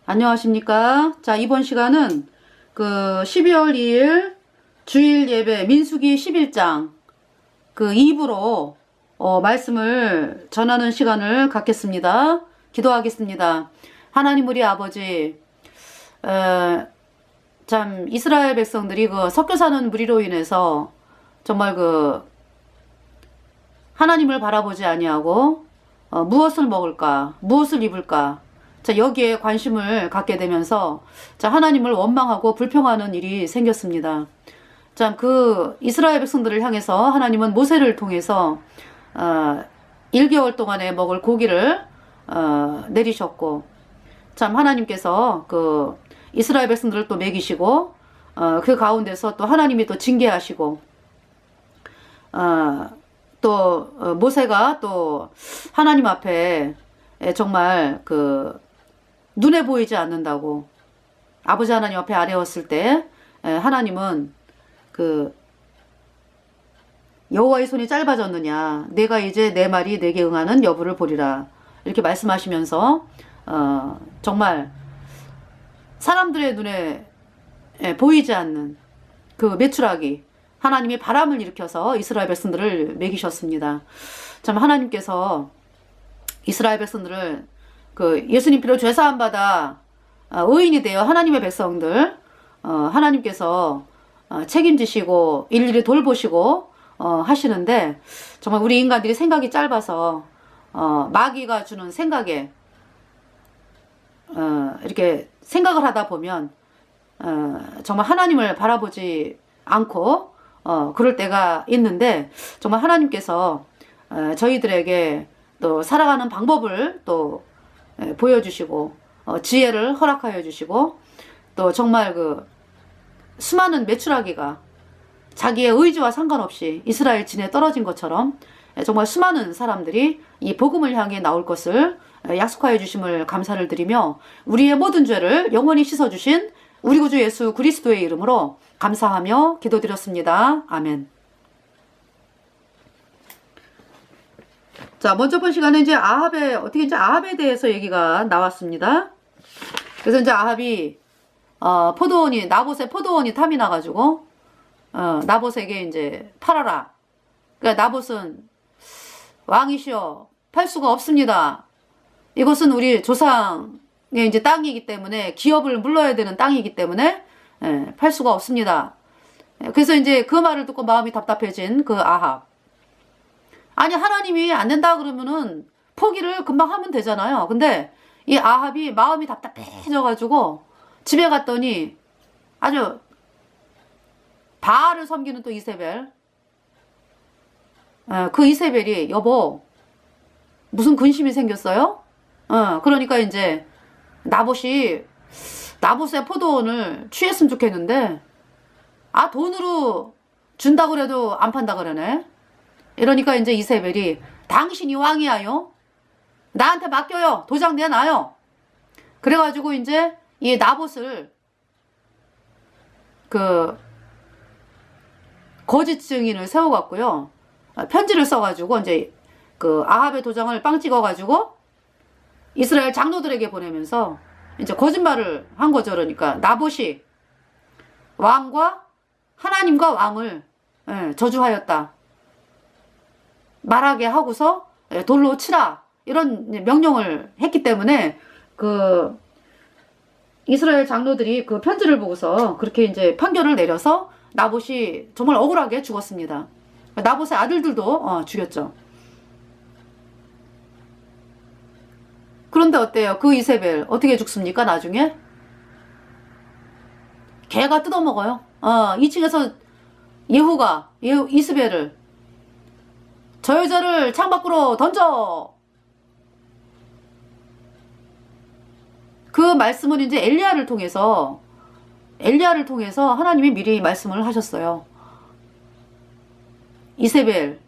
안녕하십니까. 자, 이번 시간은 그 12월 2일 주일 예배 민수기 11장 그 2부로 말씀을 전하는 시간을 갖겠습니다. 기도하겠습니다. 하나님 우리 아버지, 참 이스라엘 백성들이 그 섞여 사는 무리로 인해서 정말 그 하나님을 바라보지 아니하고 무엇을 먹을까, 무엇을 입을까, 자, 여기에 관심을 갖게 되면서 자, 하나님을 원망하고 불평하는 일이 생겼습니다. 참 그 이스라엘 백성들을 향해서 하나님은 모세를 통해서 1개월 동안에 먹을 고기를 내리셨고, 참 하나님께서 그 이스라엘 백성들을 또 먹이시고 그 가운데서 또 하나님이 또 징계하시고 또 모세가 또 하나님 앞에 정말 그 눈에 보이지 않는다고 아버지 하나님 앞에 아뢰었을 때 하나님은 그 여호와의 손이 짧아졌느냐, 내가 이제 내 말이 내게 응하는 여부를 보리라, 이렇게 말씀하시면서 정말 사람들의 눈에 보이지 않는 그 메추라기, 하나님이 바람을 일으켜서 이스라엘 백성들을 먹이셨습니다. 참 하나님께서 이스라엘 백성들을 그 예수님 피로 죄사함 받아 의인이 되어 하나님의 백성들 하나님께서 책임지시고 일일이 돌보시고 하시는데, 정말 우리 인간들이 생각이 짧아서 마귀가 주는 생각에 이렇게 생각을 하다 보면 정말 하나님을 바라보지 않고 그럴 때가 있는데, 정말 하나님께서 저희들에게 또 살아가는 방법을 또 보여주시고 지혜를 허락하여 주시고, 또 정말 그 수많은 메추라기가 자기의 의지와 상관없이 이스라엘 진에 떨어진 것처럼 정말 수많은 사람들이 이 복음을 향해 나올 것을 약속하여 주심을 감사를 드리며, 우리의 모든 죄를 영원히 씻어주신 우리 구주 예수 그리스도의 이름으로 감사하며 기도드렸습니다. 아멘. 자, 먼저 본 시간에 이제 아합에 대해서 얘기가 나왔습니다. 그래서 이제 아합이 나봇의 포도원이 탐이 나가지고 나봇에게 이제 팔아라. 그러니까 나봇은 왕이시여, 팔 수가 없습니다. 이것은 우리 조상의 이제 땅이기 때문에, 기업을 물러야 되는 땅이기 때문에 팔 수가 없습니다. 그래서 이제 그 말을 듣고 마음이 답답해진 그 아합. 아니, 하나님이 안 된다 그러면은 포기를 금방 하면 되잖아요. 근데 이 아합이 마음이 답답해져가지고 집에 갔더니 아주 바알을 섬기는 또 이세벨, 그 이세벨이 여보 무슨 근심이 생겼어요? 그러니까 이제 나봇의 포도원을 취했으면 좋겠는데 돈으로 준다 그래도 안 판다 그러네. 이러니까 이제 이세벨이 당신이 왕이야요, 나한테 맡겨요, 도장 내놔요. 그래가지고 이제 이 나봇을 그 거짓 증인을 세워갖고요, 편지를 써가지고 이제 그 아합의 도장을 빵 찍어가지고 이스라엘 장로들에게 보내면서 이제 거짓말을 한 거죠. 그러니까 나봇이 왕과 하나님과 왕을 저주하였다 말하게 하고서 돌로 치라, 이런 명령을 했기 때문에 그 이스라엘 장로들이 그 편지를 보고서 그렇게 이제 판결을 내려서 나봇이 정말 억울하게 죽었습니다. 나봇의 아들들도 죽였죠. 그런데 어때요? 그 이세벨 어떻게 죽습니까? 나중에 개가 뜯어먹어요. 2층에서 이스벨을, 저 여자를 창밖으로 던져. 그 말씀은 이제 엘리야를 통해서 하나님이 미리 말씀을 하셨어요. 이세벨,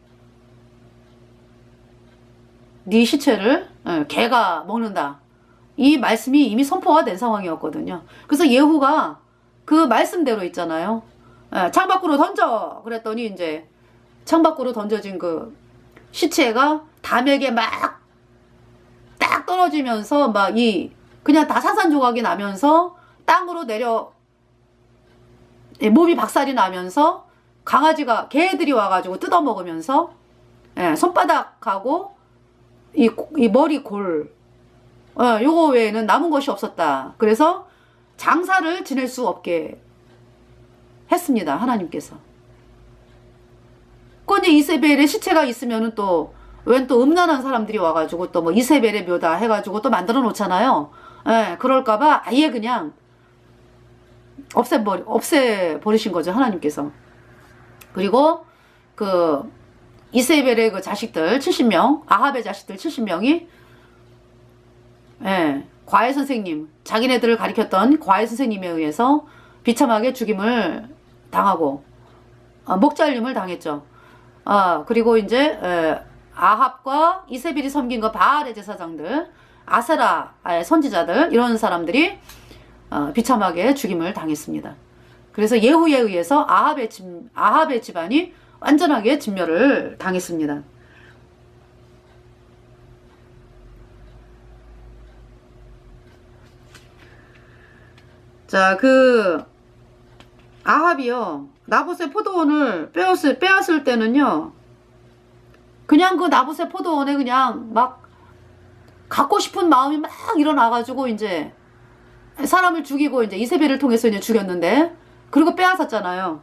네 시체를 개가 먹는다. 이 말씀이 이미 선포가 된 상황이었거든요. 그래서 예후가 그 말씀대로 있잖아요. 창밖으로 던져. 그랬더니 이제 창밖으로 던져진 그 시체가 담에게 막 딱 떨어지면서 막 그냥 다 산산조각이 나면서 땅으로 내려 몸이 박살이 나면서 강아지가 개들이 와가지고 뜯어먹으면서 손바닥하고 이 머리 골 요거 외에는 남은 것이 없었다. 그래서 장사를 지낼 수 없게 했습니다. 하나님께서. 그 이제 이세벨의 시체가 있으면은 또 웬 또 음란한 사람들이 와가지고 또 뭐 이세벨의 묘다 해가지고 또 만들어 놓잖아요. 그럴까봐 아예 그냥 없애버리신 거죠. 하나님께서. 그리고 그 이세벨의 그 자식들 70명, 아합의 자식들 70명이 과외 선생님, 자기네들을 가리켰던 과외 선생님에 의해서 비참하게 죽임을 당하고 목 잘림을 당했죠. 그리고 이제 아합과 이세벨이 섬긴 그 바알의 제사장들, 아세라의 선지자들 이런 사람들이 비참하게 죽임을 당했습니다. 그래서 예후에 의해서 아합의 집안이 완전하게 진멸을 당했습니다. 자, 그 아합이요, 나봇의 포도원을 빼앗을 때는요, 그냥 그 나봇의 포도원에 그냥 막 갖고 싶은 마음이 막 일어나가지고 이제 사람을 죽이고 이제 이세벨을 통해서 이제 죽였는데, 그리고 빼앗았잖아요.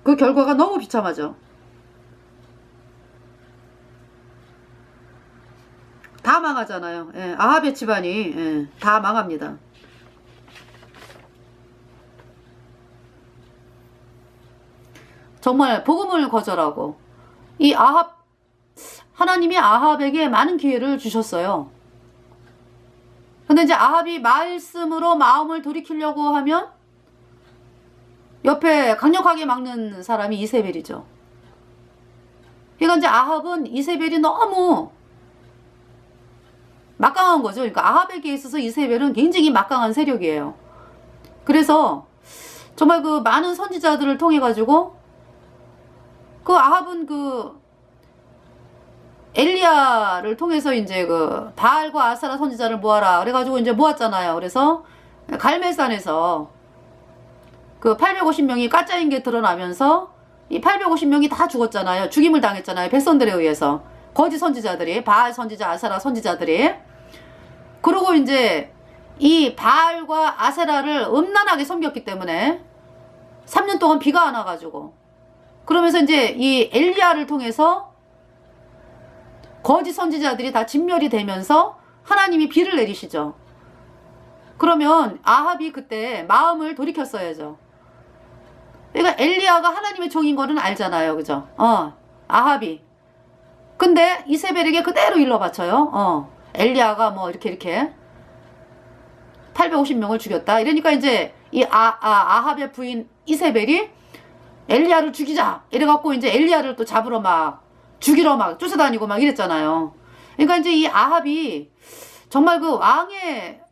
그 결과가 너무 비참하죠. 다 망하잖아요. 아합의 집안이 다 망합니다. 정말 복음을 거절하고 이 하나님이 아합에게 많은 기회를 주셨어요. 근데 이제 아합이 말씀으로 마음을 돌이키려고 하면 옆에 강력하게 막는 사람이 이세벨이죠. 그러니까 이제 아합은 이세벨이 너무 막강한 거죠. 그러니까 아합에게 있어서 이세벨은 굉장히 막강한 세력이에요. 그래서 정말 그 많은 선지자들을 통해 가지고 그 아합은 그 엘리야를 통해서 이제 그 바알과 아세라 선지자를 모아라 그래가지고 이제 모았잖아요. 그래서 갈멜산에서 그 850명이 가짜인 게 드러나면서 이 850명이 다 죽었잖아요. 죽임을 당했잖아요. 백성들에 의해서. 거짓 선지자들이, 바알 선지자, 아세라 선지자들이. 그리고 이제 이 바알과 아세라를 음란하게 섬겼기 때문에 3년 동안 비가 안 와가지고, 그러면서 이제 이 엘리야를 통해서 거짓 선지자들이 다 진멸이 되면서 하나님이 비를 내리시죠. 그러면 아합이 그때 마음을 돌이켰어야죠. 그러니까 엘리야가 하나님의 종인 거는 알잖아요. 그죠? 아합이. 근데 이세벨에게 그대로 일러 바쳐요. 엘리야가 뭐 이렇게 850명을 죽였다. 이러니까 이제 이 아합의 부인 이세벨이 엘리야를 죽이자 이래갖고 이제 엘리야를 또 잡으러 막 죽이러 막 쫓아다니고 막 이랬잖아요. 그러니까 이제 이 아합이 정말 그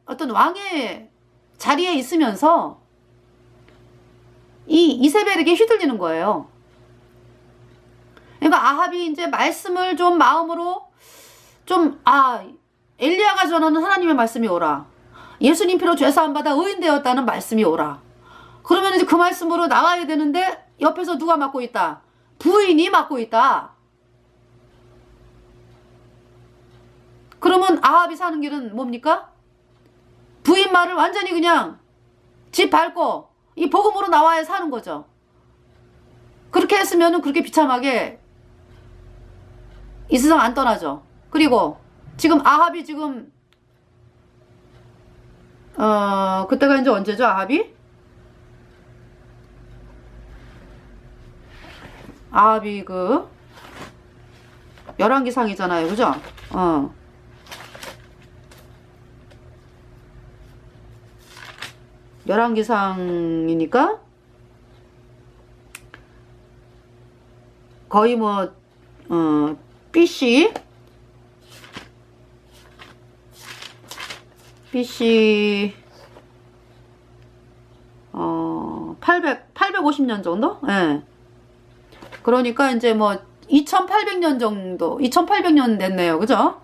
어떤 왕의 자리에 있으면서 이 이세벨에게 휘둘리는 거예요. 그러니까 아합이 이제 말씀을 좀 마음으로 엘리야가 전하는 하나님의 말씀이 오라. 예수님 피로 죄사함 받아 의인되었다는 말씀이 오라. 그러면 이제 그 말씀으로 나와야 되는데 옆에서 누가 맡고 있다? 부인이 맡고 있다. 그러면 아합이 사는 길은 뭡니까? 부인 말을 완전히 그냥 집 밟고 이 복음으로 나와야 사는 거죠. 그렇게 했으면은 그렇게 비참하게 이 세상 안 떠나죠. 그리고 지금 아합이 지금 그때가 이제 언제죠? 아합이 그 열왕기상이잖아요. 그죠? 열왕기상이니까 거의 뭐 BC 850년 정도? 예. 그러니까 이제 뭐 2800년 정도, 2800년 됐네요. 그죠?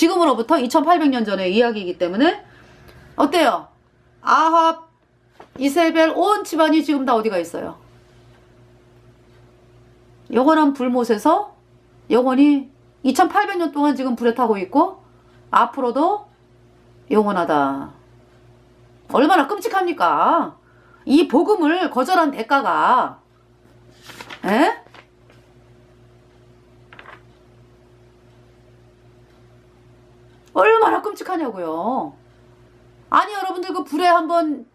지금으로부터 2800년 전의 이야기이기 때문에 어때요? 아합, 이세벨 온 집안이 지금 다 어디가 있어요? 영원한 불못에서 영원히 2800년 동안 지금 불에 타고 있고 앞으로도 영원하다. 얼마나 끔찍합니까? 이 복음을 거절한 대가가, 에? 얼마나 끔찍하냐고요. 아니 여러분들 그 불에 한번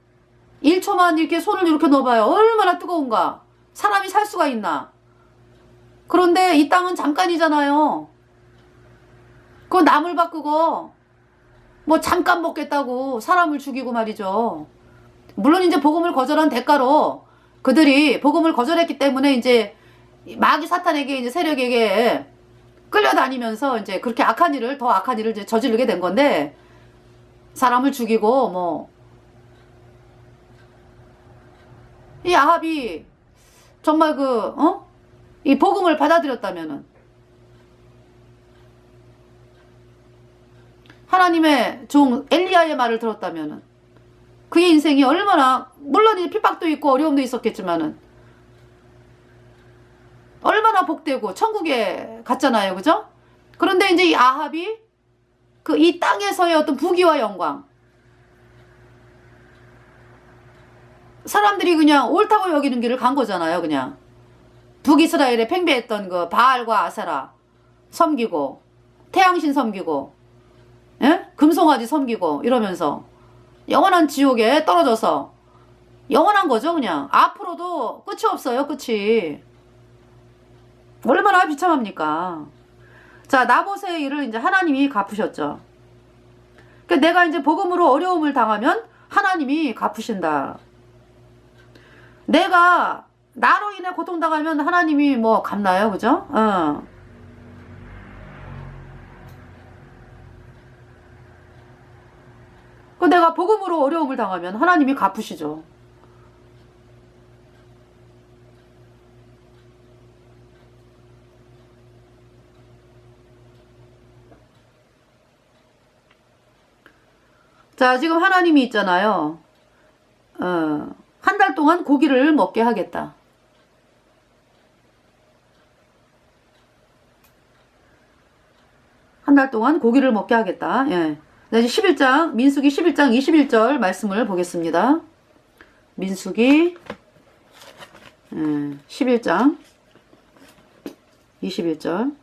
1초만 이렇게 손을 이렇게 넣어봐요. 얼마나 뜨거운가. 사람이 살 수가 있나. 그런데 이 땅은 잠깐이잖아요. 그 나물 바꾸고 뭐 잠깐 먹겠다고 사람을 죽이고 말이죠. 물론 이제 복음을 거절한 대가로 그들이 복음을 거절했기 때문에 이제 마귀 사탄에게 이제 세력에게 끌려다니면서 이제 그렇게 악한 일을 더 악한 일을 이제 저지르게 된 건데 사람을 죽이고 뭐 이 아합이 정말 이 복음을 받아들였다면은 하나님의 종 엘리야의 말을 들었다면은 그의 인생이 얼마나 물론 이 핍박도 있고 어려움도 있었겠지만은 얼마나 복되고 천국에 갔잖아요. 그죠? 그런데 이제 이 아합이 이 땅에서의 어떤 부귀와 영광 사람들이 그냥 옳다고 여기는 길을 간 거잖아요. 그냥 북이스라엘에 팽배했던 그 바알과 아세라 섬기고 태양신 섬기고 예? 금송아지 섬기고 이러면서 영원한 지옥에 떨어져서 영원한 거죠. 그냥 앞으로도 끝이 없어요. 끝이 얼마나 비참합니까. 자, 나봇의 일을 이제 하나님이 갚으셨죠. 그러니까 내가 이제 복음으로 어려움을 당하면 하나님이 갚으신다. 내가 나로 인해 고통당하면 하나님이 뭐 갚나요? 그죠? 그 내가 복음으로 어려움을 당하면 하나님이 갚으시죠. 자, 지금 하나님이 있잖아요. 한 달 동안 고기를 먹게 하겠다. 한 달 동안 고기를 먹게 하겠다. 예. 이제 11장, 민수기 11장 21절 말씀을 보겠습니다. 민수기 11장 21절.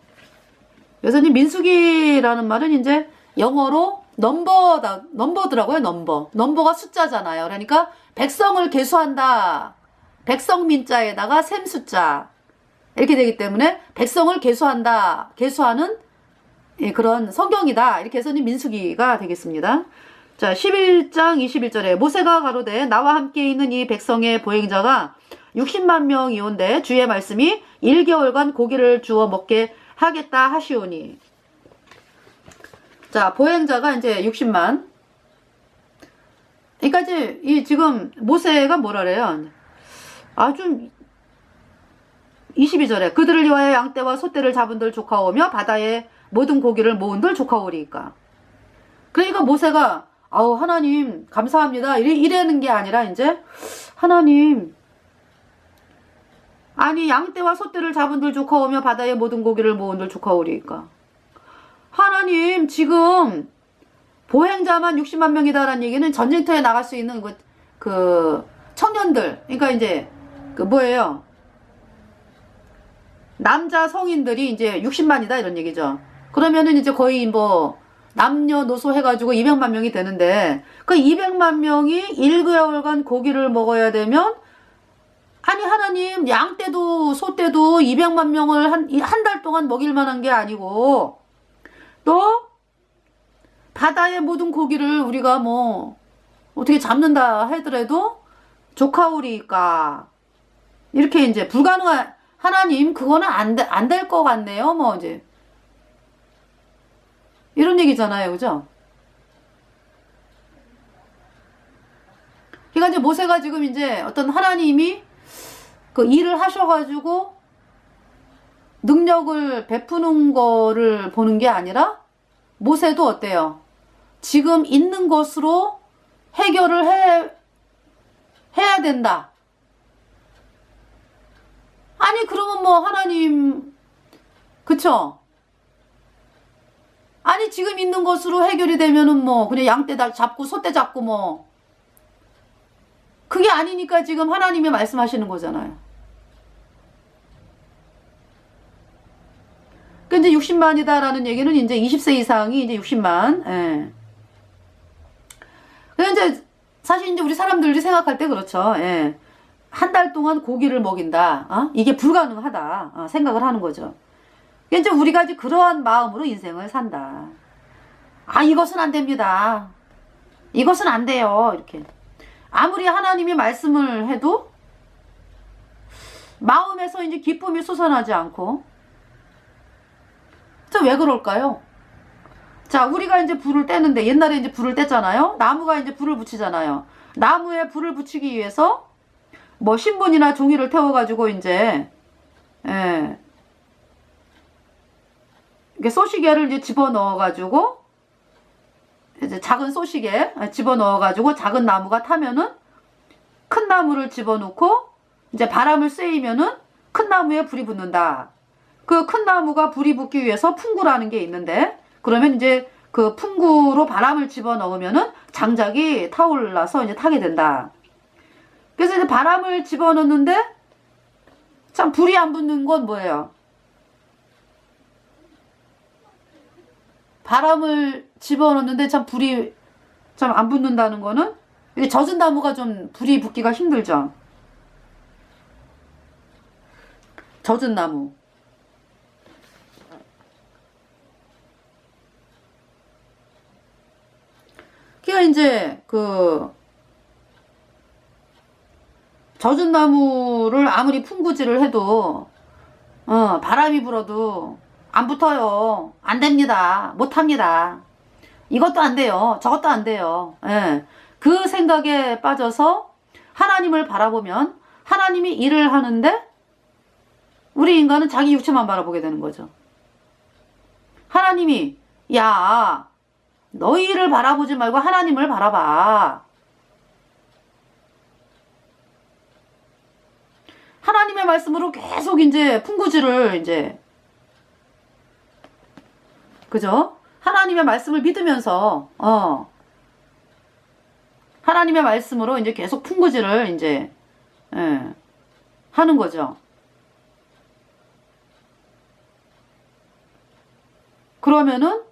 그래서 이제 민수기라는 말은 이제 영어로 넘버더라고요. 넘버가 숫자잖아요. 그러니까 백성을 계수한다. 백성민자에다가 셈숫자 이렇게 되기 때문에 백성을 계수한다. 계수하는 그런 성경이다. 이렇게 해서 민수기가 되겠습니다. 자, 11장 21절에 모세가 가로되 나와 함께 있는 이 백성의 보행자가 60만 명이온데 주의 말씀이 1개월간 고기를 주어 먹게 하겠다 하시오니. 자, 보행자가 이제 60만. 그러니까 이제 지금 모세가 뭐라래요? 아주 22절에 그들을 위하여 양떼와 소떼를 잡은들 조카오며 바다에 모든 고기를 모은들 조카오리까. 그러니까 모세가 아우 하나님 감사합니다 이래는 게 아니라 이제 하나님 아니 양떼와 소떼를 잡은들 조카오며 바다에 모든 고기를 모은들 조카오리까. 하나님 지금 보행자만 60만 명이다라는 얘기는 전쟁터에 나갈 수 있는 그 청년들 그러니까 이제 뭐예요? 남자 성인들이 이제 60만이다 이런 얘기죠. 그러면은 이제 거의 뭐 남녀노소 해가지고 200만 명이 되는데 그 200만 명이 1개월간 고기를 먹어야 되면 아니 하나님 양떼도 소떼도 200만 명을 한 달 동안 먹일 만한 게 아니고 또 바다의 모든 고기를 우리가 뭐 어떻게 잡는다 하더라도 조카오리까 이렇게 이제 불가능한 하나님 그거는 안 될 것 같네요. 뭐 이제 이런 얘기잖아요. 그죠? 그러니까 이제 모세가 지금 이제 어떤 하나님이 그 일을 하셔가지고 능력을 베푸는 거를 보는 게 아니라 모세도 어때요? 지금 있는 것으로 해결을 해야 된다. 아니 그러면 뭐 하나님 그쵸? 아니 지금 있는 것으로 해결이 되면은 뭐 그냥 양떼 잡고 소떼 잡고 뭐 그게 아니니까 지금 하나님이 말씀하시는 거잖아요. 그 이제 60만이다라는 얘기는 이제 20세 이상이 이제 60만. 예. 그래서 이제 사실 이제 우리 사람들이 생각할 때 그렇죠. 예. 한 달 동안 고기를 먹인다. 이게 불가능하다. 생각을 하는 거죠. 이제 우리가 이제 그러한 마음으로 인생을 산다. 이것은 안 됩니다. 이것은 안 돼요. 이렇게. 아무리 하나님이 말씀을 해도 마음에서 이제 기쁨이 솟아나지 않고. 자, 왜 그럴까요? 자, 우리가 이제 불을 떼는데 옛날에 이제 불을 뗐잖아요. 나무가 이제 불을 붙이잖아요. 나무에 불을 붙이기 위해서 뭐 신문이나 종이를 태워가지고 이제 이게 쏘시개를 이제 집어 넣어가지고 이제 작은 쏘시개 집어 넣어가지고 작은 나무가 타면은 큰 나무를 집어넣고 이제 바람을 쐬이면은 큰 나무에 불이 붙는다. 그 큰 나무가 불이 붙기 위해서 풍구라는 게 있는데 그러면 이제 그 풍구로 바람을 집어 넣으면은 장작이 타올라서 이제 타게 된다. 그래서 이제 바람을 집어 넣는데 참 불이 안 붙는 건 뭐예요? 바람을 집어 넣는데 참 불이 참 안 붙는다는 거는 이게 젖은 나무가 좀 불이 붙기가 힘들죠. 젖은 나무. 그러니까 이제 그 젖은 나무를 아무리 풍구질을 해도 바람이 불어도 안 붙어요. 안 됩니다. 못 합니다. 이것도 안 돼요. 저것도 안 돼요. 예. 그 생각에 빠져서 하나님을 바라보면 하나님이 일을 하는데 우리 인간은 자기 육체만 바라보게 되는 거죠. 하나님이 야 너희를 바라보지 말고 하나님을 바라봐. 하나님의 말씀으로 계속 이제 풍구질을 이제 그죠? 하나님의 말씀을 믿으면서 하나님의 말씀으로 이제 계속 풍구질을 이제 하는 거죠. 그러면은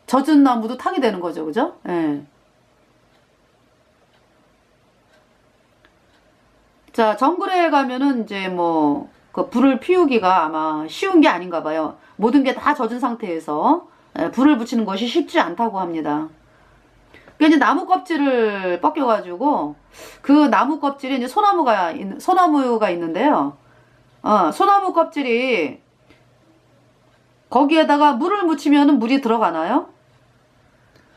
젖은 나무도 타게 되는 거죠. 그죠? 예. 자, 정글에 가면은 이제 뭐, 그 불을 피우기가 아마 쉬운 게 아닌가 봐요. 모든 게 다 젖은 상태에서 불을 붙이는 것이 쉽지 않다고 합니다. 그러니까 이제 나무 껍질을 벗겨가지고 그 나무 껍질에 이제 소나무가 있는데요. 소나무 껍질이 거기에다가 물을 묻히면은 물이 들어가나요?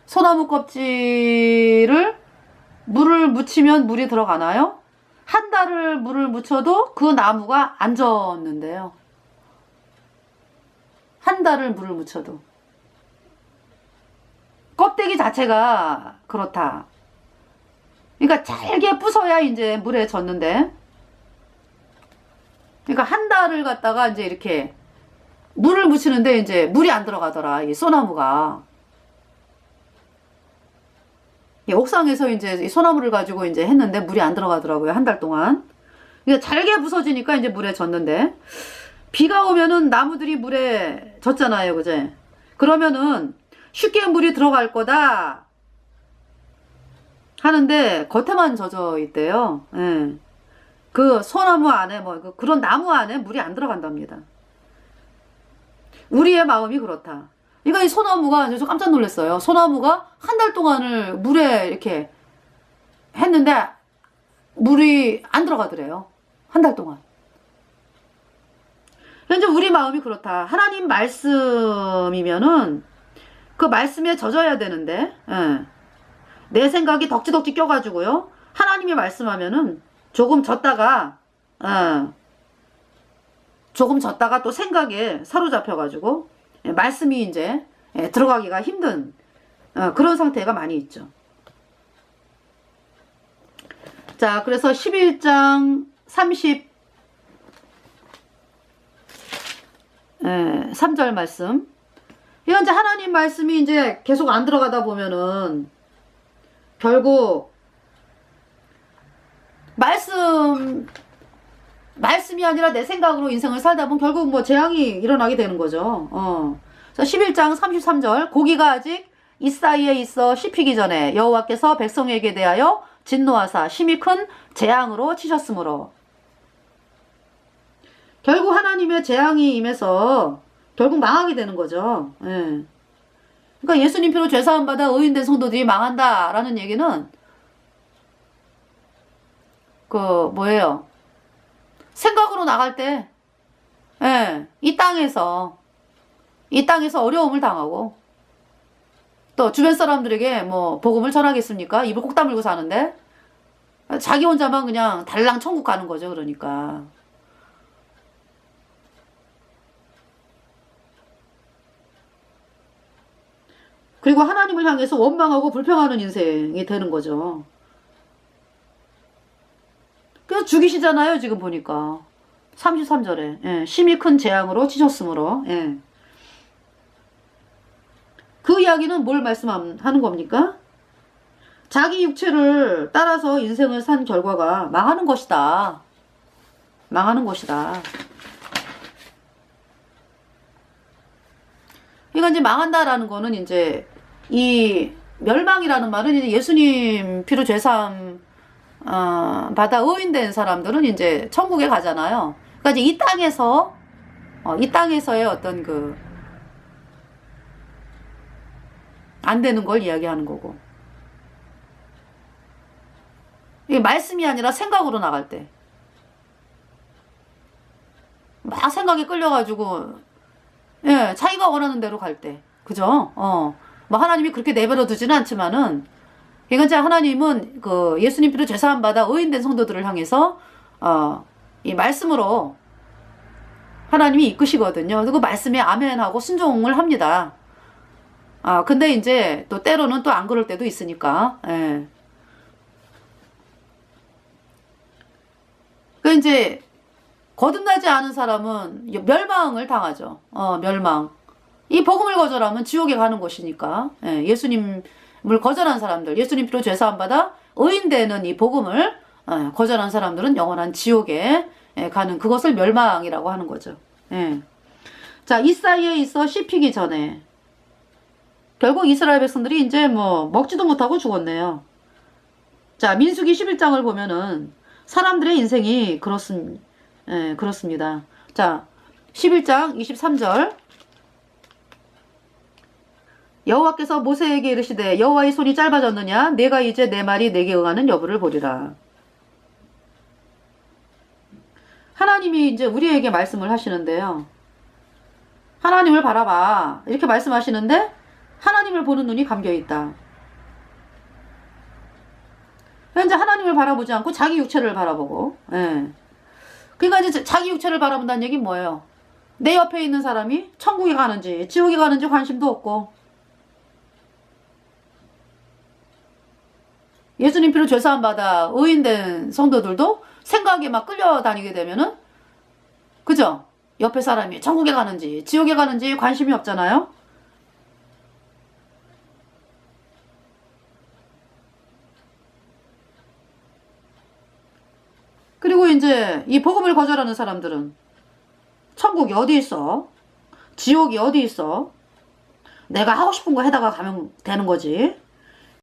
소나무 껍질을 물을 묻히면 물이 들어가나요? 한 달을 물을 묻혀도 그 나무가 안 젖는데요. 한 달을 물을 묻혀도. 껍데기 자체가 그렇다. 그러니까 잘게 부숴야 이제 물에 젖는데. 그러니까 한 달을 갖다가 이제 이렇게 물을 묻히는데 이제 물이 안 들어가더라. 이 소나무가. 옥상에서 이제 이 소나무를 가지고 이제 했는데 물이 안 들어가더라고요. 한 달 동안. 그러니까 잘게 부서지니까 이제 물에 젖는데 비가 오면은 나무들이 물에 젖잖아요. 그제? 그러면은 쉽게 물이 들어갈 거다 하는데 겉에만 젖어 있대요. 예. 그 소나무 안에 뭐 그런 나무 안에 물이 안 들어간답니다. 우리의 마음이 그렇다. 그러니까 이 소나무가 저 깜짝 놀랐어요. 소나무가 한 달 동안을 물에 이렇게 했는데 물이 안 들어가더래요. 한 달 동안. 현재 우리 마음이 그렇다. 하나님 말씀이면은 그 말씀에 젖어야 되는데 내 생각이 덕지덕지 껴가지고요. 하나님이 말씀하면은 조금 젖다가 또 생각에 사로잡혀가지고 말씀이 이제 들어가기가 힘든 그런 상태가 많이 있죠. 자, 그래서 11장 3절 말씀. 이건 이제 하나님 말씀이 이제 계속 안 들어가다 보면은 결국 말씀이 아니라 내 생각으로 인생을 살다 보면 결국 뭐 재앙이 일어나게 되는 거죠. 그래서 11장 33절 고기가 아직 이 사이에 있어 씹히기 전에 여호와께서 백성에게 대하여 진노하사 심히 큰 재앙으로 치셨으므로. 결국 하나님의 재앙이 임해서 결국 망하게 되는 거죠. 예. 그러니까 예수님 피로 죄사함 받아 의인된 성도들이 망한다라는 얘기는 뭐예요? 생각으로 나갈 때, 이 땅에서 어려움을 당하고, 또 주변 사람들에게 뭐 복음을 전하겠습니까? 입을 꼭 다물고 사는데 자기 혼자만 그냥 달랑 천국 가는 거죠. 그러니까. 그리고 하나님을 향해서 원망하고 불평하는 인생이 되는 거죠. 그래서 죽이시잖아요. 지금 보니까 33절에 심히 큰 재앙으로 치셨으므로. 그 이야기는 뭘 말씀하는 겁니까? 자기 육체를 따라서 인생을 산 결과가 망하는 것이다. 망하는 것이다. 그러니까 이제 망한다라는 거는 이제 이 멸망이라는 말은 이제 예수님 피로 죄사함 받아 의인된 사람들은 이제 천국에 가잖아요. 그러니까 이제 이 땅에서의 어떤 안 되는 걸 이야기하는 거고. 이게 말씀이 아니라 생각으로 나갈 때. 막 생각에 끌려가지고, 자기가 원하는 대로 갈 때. 그죠? 뭐 하나님이 그렇게 내버려 두지는 않지만은, 그러니까 이제 하나님은 예수님 피로 죄사함 받아 의인된 성도들을 향해서, 이 말씀으로 하나님이 이끄시거든요. 그리고 말씀에 아멘하고 순종을 합니다. 근데 이제 또 때로는 또 안 그럴 때도 있으니까. 그 이제 거듭나지 않은 사람은 멸망을 당하죠. 멸망. 이 복음을 거절하면 지옥에 가는 것이니까. 예수님을 거절한 사람들, 예수님 피로 죄사함 받아 의인되는 이 복음을 거절한 사람들은 영원한 지옥에 가는 그것을 멸망이라고 하는 거죠. 자, 이 사이에 있어 씹히기 전에 결국 이스라엘 백성들이 이제 뭐 먹지도 못하고 죽었네요. 자, 민수기 11장을 보면은 사람들의 인생이 그렇습니다. 자, 11장 23절. 여호와께서 모세에게 이르시되 여호와의 손이 짧아졌느냐? 내가 이제 내 말이 내게 응하는 여부를 보리라. 하나님이 이제 우리에게 말씀을 하시는데요. 하나님을 바라봐. 이렇게 말씀하시는데 하나님을 보는 눈이 감겨있다. 현재 하나님을 바라보지 않고 자기 육체를 바라보고. 그러니까 이제 자기 육체를 바라본다는 얘기는 뭐예요? 내 옆에 있는 사람이 천국에 가는지 지옥에 가는지 관심도 없고, 예수님 피로 죄사함 받아 의인된 성도들도 생각에 막 끌려다니게 되면은, 그죠? 옆에 사람이 천국에 가는지 지옥에 가는지 관심이 없잖아요. 그리고 이제 이 복음을 거절하는 사람들은 천국이 어디 있어? 지옥이 어디 있어? 내가 하고 싶은 거 해다가 가면 되는 거지.